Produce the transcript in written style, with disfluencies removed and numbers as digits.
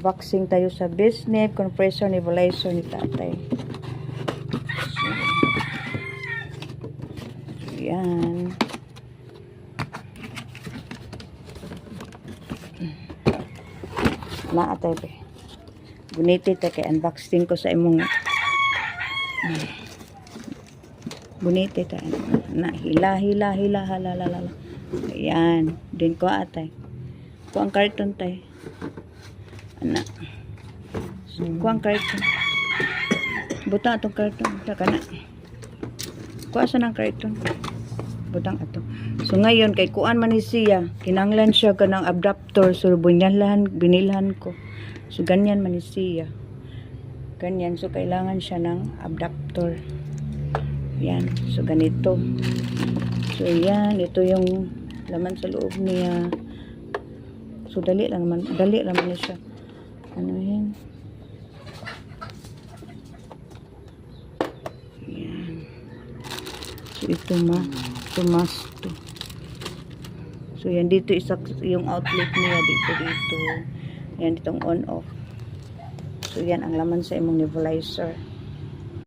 Unboxing tayo sa Bisnep compressor nebulizer ni tatay. So, yan. Naatay ba? Buniti tayo kay unboxing ko sa imong buniti tayo. Na hila halalala. Ayan. Din ko atay. Ko ang karton tayo. Ana. Ko ang karton. Buta atong karton. Saka na. Kuha sa ng karton. Butang ato. So ngayon kay kuan man ni siya, kinanglan siya kanang adapter, so binilhan ko. So ganyan man ni siya. Ganyan, so kailangan siya ng adapter. Yan, so ganito. So yan, ito yung laman sa loob niya. So dali lang naman siya. Ano yan? Yan. So ito mas to. So yan dito isa yung outlet niya dito. Yan ditong on off. So yan ang laman sa imong nebulizer.